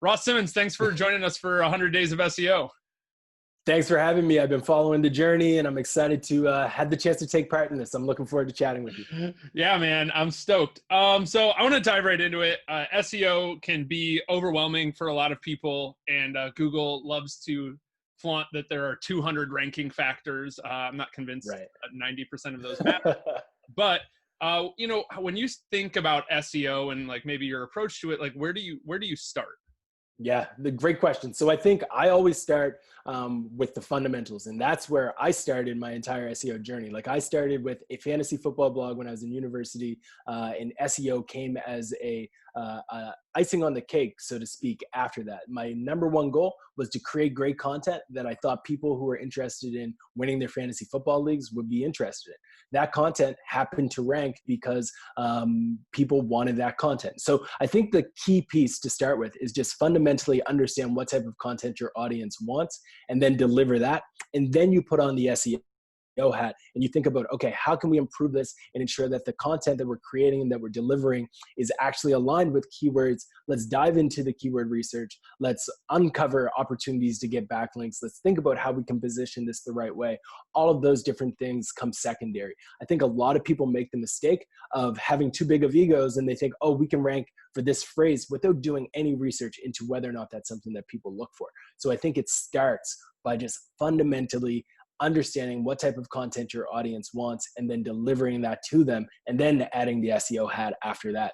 Ross Simmonds, thanks for joining us for 100 Days of SEO. Thanks for having me. I've been following the journey and I'm excited to have the chance to take part in this. I'm looking forward to chatting with you. Yeah, man, I'm stoked. So I want to dive right into it. SEO can be overwhelming for a lot of people, and Google loves to flaunt that there are 200 ranking factors. I'm not convinced Right. 90% of those matter. But when you think about SEO and like maybe your approach to it, like where do you start? Yeah, the great question. So I think I always start with the fundamentals, and that's where I started my entire SEO journey. Like I started with a fantasy football blog when I was in university, and SEO came as a icing on the cake, so to speak. After that, my number one goal was to create great content that I thought people who were interested in winning their fantasy football leagues would be interested in. That content happened to rank because people wanted that content. So I think the key piece to start with is just fundamentally understand what type of content your audience wants and then deliver that. And then you put on the SEO hat and you think about, okay, how can we improve this and ensure that the content that we're creating and that we're delivering is actually aligned with keywords. Let's dive into the keyword research. Let's uncover opportunities to get backlinks. Let's think about how we can position this the right way. All of those different things come secondary. I think a lot of people make the mistake of having too big of egos and they think, oh, we can rank for this phrase without doing any research into whether or not that's something that people look for. So I think it starts by just fundamentally understanding what type of content your audience wants and then delivering that to them, and then adding the SEO hat after that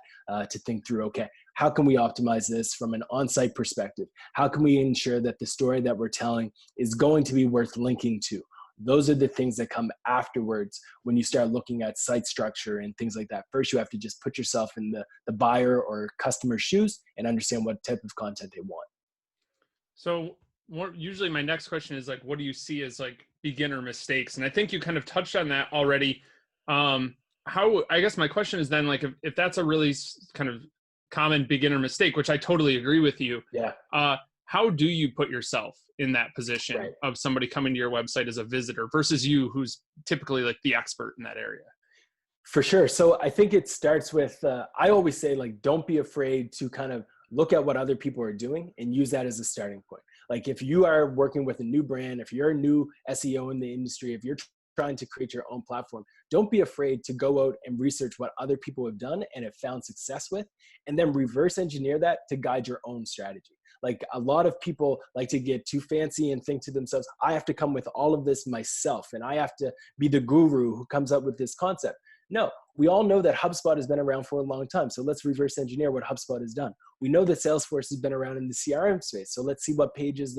to think through, okay, how can we optimize this from an on-site perspective? How can we ensure that the story that we're telling is going to be worth linking to? Those are the things that come afterwards when you start looking at site structure and things like that. First, you have to just put yourself in the buyer or customer's shoes and understand what type of content they want. So usually my next question is like, what do you see as like beginner mistakes? And I think you kind of touched on that already. I guess my question is then like, if that's a really kind of common beginner mistake, which I totally agree with you. Yeah. How do you put yourself in that position Right. of somebody coming to your website as a visitor versus you, who's typically like the expert in that area? For sure. So I think it starts with, I always say, like, don't be afraid to kind of look at what other people are doing and use that as a starting point. Like if you are working with a new brand, if you're a new SEO in the industry, if you're trying to create your own platform, don't be afraid to go out and research what other people have done and have found success with, and then reverse engineer that to guide your own strategy. Like a lot of people like to get too fancy and think to themselves, I have to come with all of this myself and I have to be the guru who comes up with this concept. No, we all know that HubSpot has been around for a long time. So let's reverse engineer what HubSpot has done. We know that Salesforce has been around in the CRM space. So let's see what keywords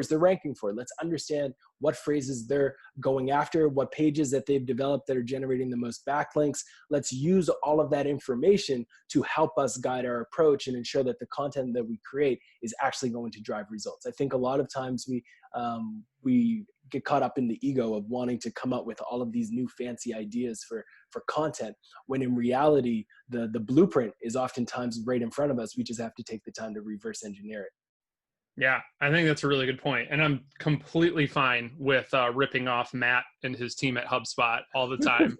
they're ranking for. Let's understand what phrases they're going after, what pages that they've developed that are generating the most backlinks. Let's use all of that information to help us guide our approach and ensure that the content that we create is actually going to drive results. I think a lot of times we get caught up in the ego of wanting to come up with all of these new fancy ideas for content, when in reality, the blueprint is oftentimes right in front of us. We just have to take the time to reverse engineer it. Yeah, I think that's a really good point. And I'm completely fine with ripping off Matt and his team at HubSpot all the time.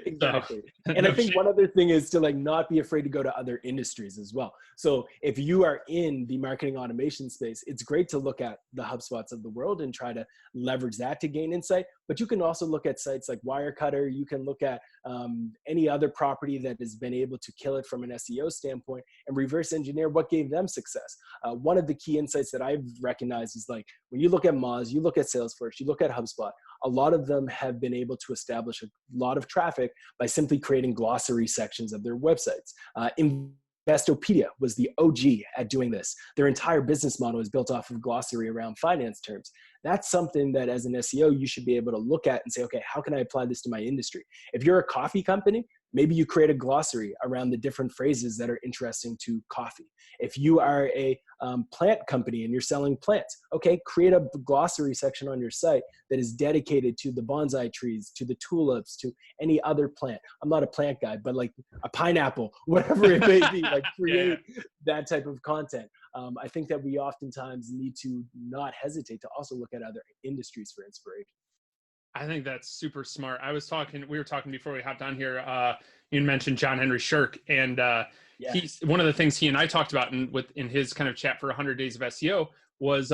Exactly. And I think one other thing is to like not be afraid to go to other industries as well. So if you are in the marketing automation space, it's great to look at the HubSpots of the world and try to leverage that to gain insight. But you can also look at sites like Wirecutter. You can look at any other property that has been able to kill it from an SEO standpoint and reverse engineer what gave them success. One of the key insights that I've recognized is like when you look at Moz, you look at Salesforce, you look at HubSpot, a lot of them have been able to establish a lot of traffic by simply creating glossary sections of their websites. Investopedia was the OG at doing this. Their entire business model is built off of glossary around finance terms. That's something that as an SEO, you should be able to look at and say, okay, how can I apply this to my industry? If you're a coffee company, maybe you create a glossary around the different phrases that are interesting to coffee. If you are a plant company and you're selling plants, okay, create a glossary section on your site that is dedicated to the bonsai trees, to the tulips, to any other plant. I'm not a plant guy, but like a pineapple, whatever it may be, like create that type of content. I think that we oftentimes need to not hesitate to also look at other industries for inspiration. I think that's super smart. We were talking before we hopped on here. You mentioned John Henry Shirk, and Yeah, he's one of the things he and I talked about in his kind of chat for 100 Days of SEO was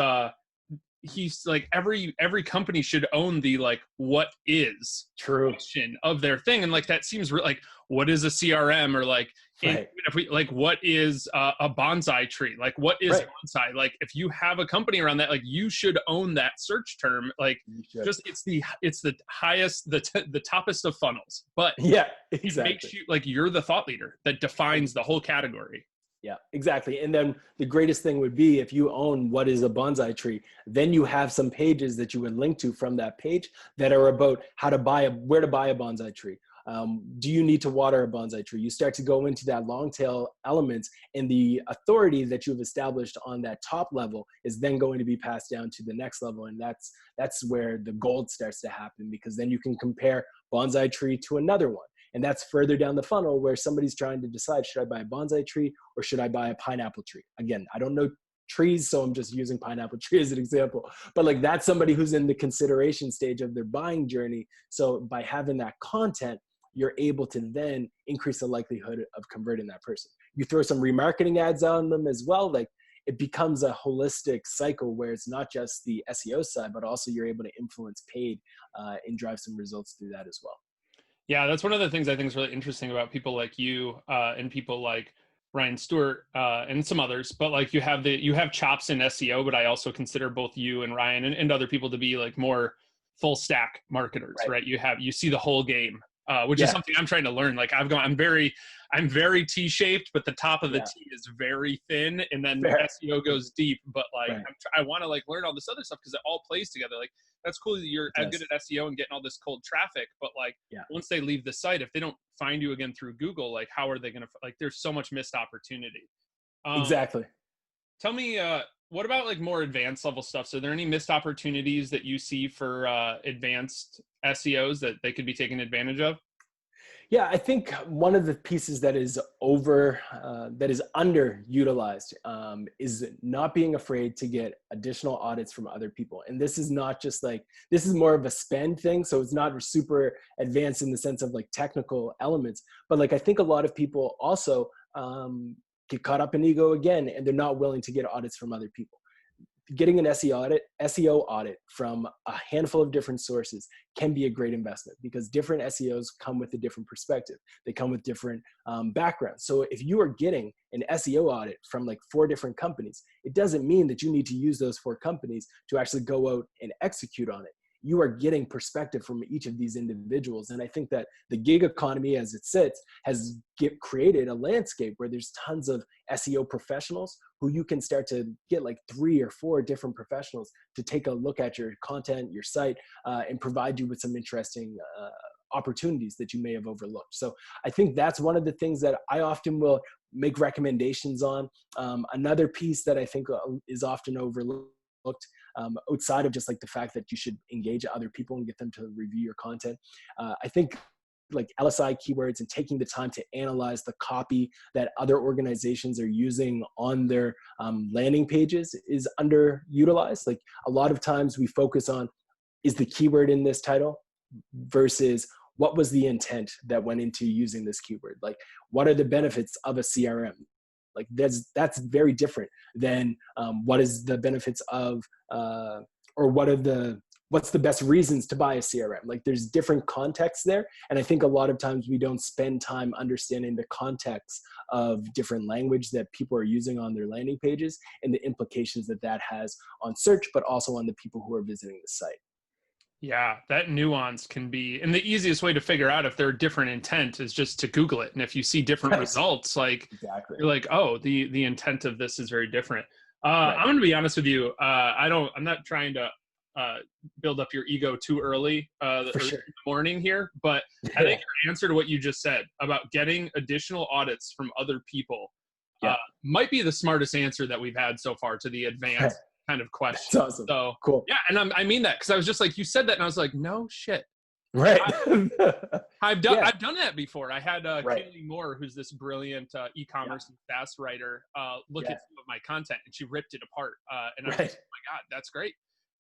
he's like every company should own the like what is true. section of their thing, and like that seems like what is a CRM, or like Right, if we like what is a bonsai tree, like what is right. bonsai, like if you have a company around that, like you should own that search term, like You should. just it's the highest, the toppest of funnels, but Yeah, it makes exactly. you like you're the thought leader that defines the whole category. Yeah, exactly. And then the greatest thing would be if you own what is a bonsai tree, then you have some pages that you would link to from that page that are about how to where to buy a bonsai tree. Do you need to water a bonsai tree? You start to go into that long tail elements, and the authority that you've established on that top level is then going to be passed down to the next level. And that's where the gold starts to happen, because then you can compare bonsai tree to another one. And that's further down the funnel where somebody's trying to decide, should I buy a bonsai tree or should I buy a pineapple tree? Again, I don't know trees, so I'm just using pineapple tree as an example. But like that's somebody who's in the consideration stage of their buying journey. So by having that content, you're able to then increase the likelihood of converting that person. You throw some remarketing ads on them as well, like it becomes a holistic cycle where it's not just the SEO side, but also you're able to influence paid and drive some results through that as well. Yeah, that's one of the things I think is really interesting about people like you, and people like Ryan Stewart, and some others. But like you have chops in SEO, but I also consider both you and Ryan and other people to be like more full stack marketers, Right. right? You see the whole game, which is Yeah. something I'm trying to learn. Like I'm very T-shaped, but the top of the Yeah. T is very thin, and then Fair. SEO goes deep. But like Right. I want to like learn all this other stuff because it all plays together. Like that's cool that you're It good does. at SEO and getting all this cold traffic, but like Yeah. once they leave the site, if they don't find you again through Google, like how are they going to, like there's so much missed opportunity. Um, Exactly. Tell me, what about like more advanced level stuff? So are there any missed opportunities that you see for advanced SEOs that they could be taking advantage of? Yeah, I think one of the pieces that is that is underutilized is not being afraid to get additional audits from other people. And this is not just like, this is more of a spend thing. So it's not super advanced in the sense of like technical elements, but like I think a lot of people also get caught up in ego again, and they're not willing to get audits from other people. Getting an SEO audit from a handful of different sources can be a great investment, because different SEOs come with a different perspective. They come with different backgrounds. So if you are getting an SEO audit from like 4 different companies, it doesn't mean that you need to use those 4 companies to actually go out and execute on it. You are getting perspective from each of these individuals. And I think that the gig economy as it sits has created a landscape where there's tons of SEO professionals who you can start to get like 3 or 4 different professionals to take a look at your content, your site, and provide you with some interesting opportunities that you may have overlooked. So I think that's one of the things that I often will make recommendations on. Another piece that I think is often overlooked, outside of just like the fact that you should engage other people and get them to review your content. I think like LSI keywords and taking the time to analyze the copy that other organizations are using on their landing pages is underutilized. Like a lot of times we focus on, is the keyword in this title versus what was the intent that went into using this keyword? Like what are the benefits of a CRM? Like that's very different than what is the benefits of or what's the best reasons to buy a CRM. Like there's different contexts there, and I think a lot of times we don't spend time understanding the context of different language that people are using on their landing pages and the implications that that has on search, but also on the people who are visiting the site. Yeah, that nuance can be, and the easiest way to figure out if they're different intent is just to Google it. And if you see different Right. results, like Exactly. you're like, oh, the intent of this is very different. Right. I'm going to be honest with you. I'm not trying to build up your ego too early For in sure. the morning here, but I think your answer to what you just said about getting additional audits from other people Yeah. might be the smartest answer that we've had so far to the advanced kind of That's question. awesome. So Cool. yeah, and I mean that because I was just like, you said that, and I was like, no shit. Right. I've Yeah. done that before. I had Right. Kaylee Moore, who's this brilliant e-commerce and SaaS writer, look Yeah. at some of my content, and she ripped it apart. And I was like, Right. oh my god, that's great.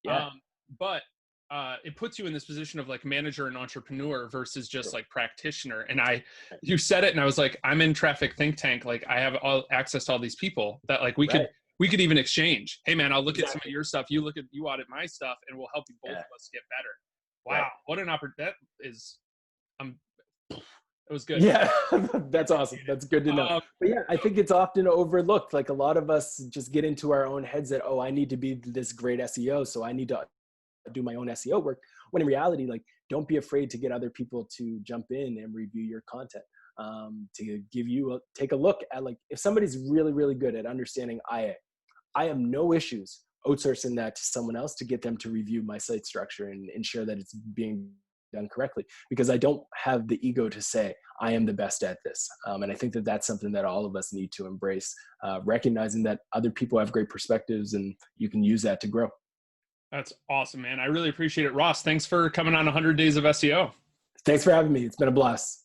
Yeah. But it puts you in this position of like manager and entrepreneur versus just Sure. like practitioner. And you said it and I was like, I'm in Traffic Think Tank. Like I have all access to all these people that like we Right. could even exchange. Hey man, I'll look at some of Exactly. your stuff. You audit my stuff and we'll help you both Yeah. of us get better. Right. Wow. What an opportunity. That is, it was good. Yeah, that's awesome. That's good to know. But yeah, I think it's often overlooked. Like a lot of us just get into our own heads that, oh, I need to be this great SEO, so I need to do my own SEO work. When in reality, like, don't be afraid to get other people to jump in and review your content. To give you take a look at, like, if somebody's really, really good at understanding IA, I have no issues outsourcing that to someone else to get them to review my site structure and ensure that it's being done correctly, because I don't have the ego to say I am the best at this. And I think that that's something that all of us need to embrace, recognizing that other people have great perspectives and you can use that to grow. That's awesome, man. I really appreciate it. Ross, thanks for coming on 100 Days of SEO. Thanks for having me. It's been a blast.